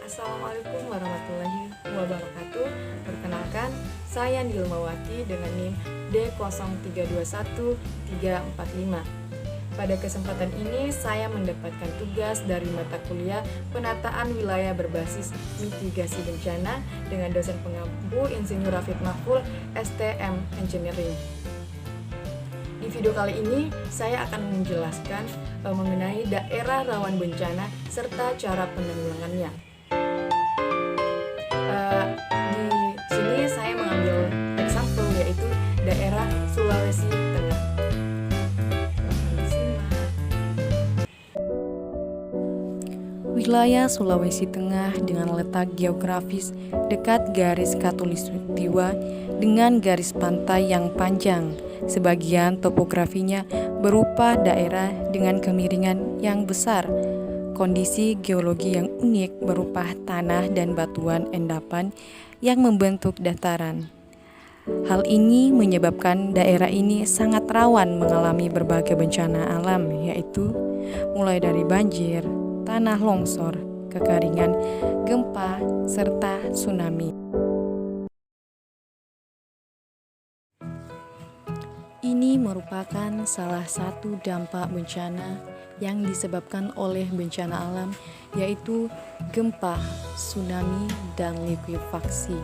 Assalamualaikum warahmatullahi wabarakatuh. Perkenalkan, saya Nilmawati dengan NIM D0321345. Pada kesempatan ini, saya mendapatkan tugas dari mata kuliah penataan wilayah berbasis mitigasi bencana dengan dosen pengampu Insinyur Rafid Mahful, STM Engineering. Di video kali ini, saya akan menjelaskan mengenai daerah rawan bencana serta cara penanggulangannya. Di sini saya mengambil example yaitu daerah Sulawesi Tengah. Wilayah Sulawesi Tengah dengan letak geografis dekat garis khatulistiwa dengan garis pantai yang panjang. Sebagian topografinya berupa daerah dengan kemiringan yang besar. Kondisi geologi yang unik berupa tanah dan batuan endapan yang membentuk dataran. Hal ini menyebabkan daerah ini sangat rawan mengalami berbagai bencana alam, yaitu mulai dari banjir, tanah longsor, kekeringan, gempa, serta tsunami. Ini merupakan salah satu dampak bencana yang disebabkan oleh bencana alam, yaitu gempa, tsunami, dan likuifaksi.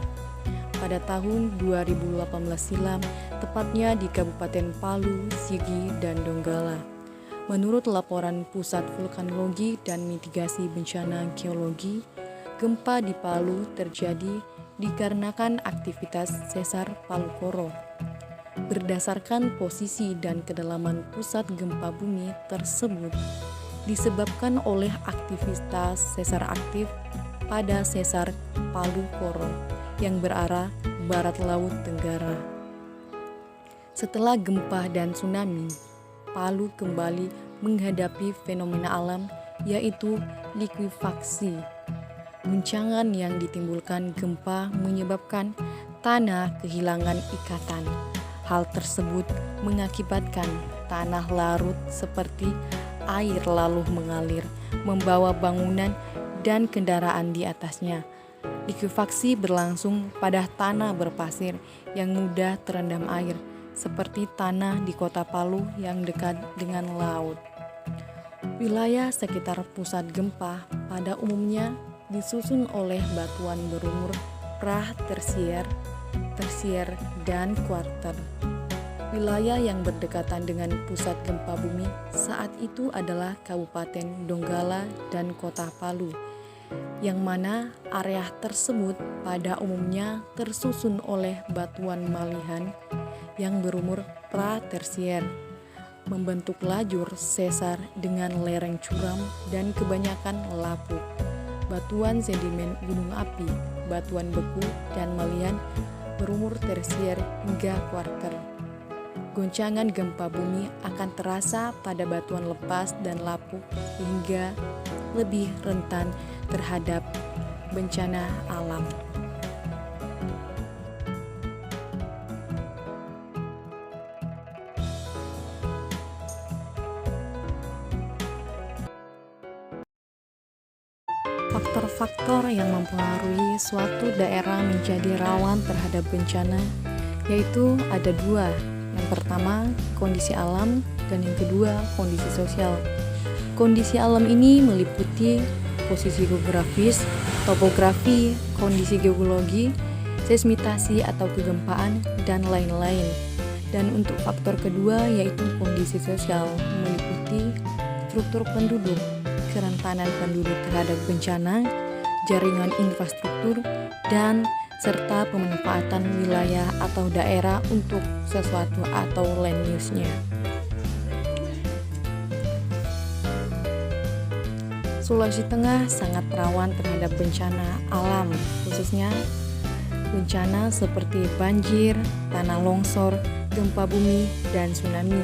Pada tahun 2018 silam, tepatnya di Kabupaten Palu, Sigi, dan Donggala. Menurut laporan Pusat Vulkanologi dan Mitigasi Bencana Geologi, gempa di Palu terjadi dikarenakan aktivitas sesar Palu Koro. Berdasarkan posisi dan kedalaman pusat gempa bumi tersebut disebabkan oleh aktivitas sesar aktif pada sesar Palu Koro yang berarah barat laut Tenggara. Setelah gempa dan tsunami, Palu kembali menghadapi fenomena alam yaitu likuifaksi. Guncangan yang ditimbulkan gempa menyebabkan tanah kehilangan ikatan. Hal tersebut mengakibatkan tanah larut seperti air lalu mengalir, membawa bangunan dan kendaraan di atasnya. Likuifaksi berlangsung pada tanah berpasir yang mudah terendam air, seperti tanah di kota Palu yang dekat dengan laut. Wilayah sekitar pusat gempa pada umumnya disusun oleh batuan berumur pra-tersier, tersier, dan kuarter. Wilayah yang berdekatan dengan pusat gempa bumi saat itu adalah Kabupaten Donggala dan Kota Palu, yang mana area tersebut pada umumnya tersusun oleh batuan malihan yang berumur pra-tersier, membentuk lajur sesar dengan lereng curam dan kebanyakan lapuk, batuan sedimen gunung api, batuan beku, dan malihan berumur tersier hingga kuarter. Goncangan gempa bumi akan terasa pada batuan lepas dan lapuk hingga lebih rentan terhadap bencana alam. Faktor-faktor yang mempengaruhi suatu daerah menjadi rawan terhadap bencana yaitu ada dua. Yang pertama, kondisi alam, dan yang kedua, kondisi sosial. Kondisi alam ini meliputi posisi geografis, topografi, kondisi geologi, seismitasi atau kegempaan, dan lain-lain. Dan untuk faktor kedua yaitu kondisi sosial, meliputi struktur penduduk, kerentanan penduduk terhadap bencana, jaringan infrastruktur, dan serta pemanfaatan wilayah atau daerah untuk sesuatu atau land use-nya. Sulawesi Tengah sangat rawan terhadap bencana alam, khususnya bencana seperti banjir, tanah longsor, gempa bumi, dan tsunami.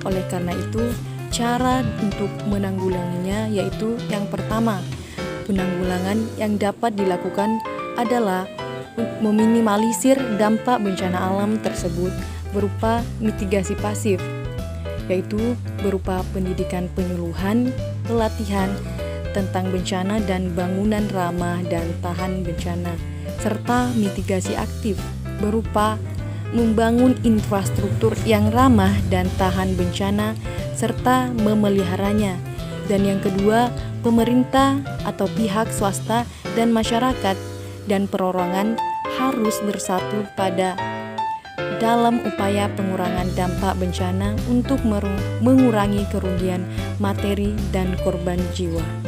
Oleh karena itu, cara untuk menanggulanginya yaitu yang pertama, penanggulangan yang dapat dilakukan adalah meminimalisir dampak bencana alam tersebut berupa mitigasi pasif, yaitu berupa pendidikan penyuluhan, pelatihan, tentang bencana dan bangunan ramah dan tahan bencana, serta mitigasi aktif berupa membangun infrastruktur yang ramah dan tahan bencana serta memeliharanya. Dan yang kedua, pemerintah atau pihak swasta dan masyarakat dan perorangan harus bersatu dalam upaya pengurangan dampak bencana untuk mengurangi kerugian materi dan korban jiwa.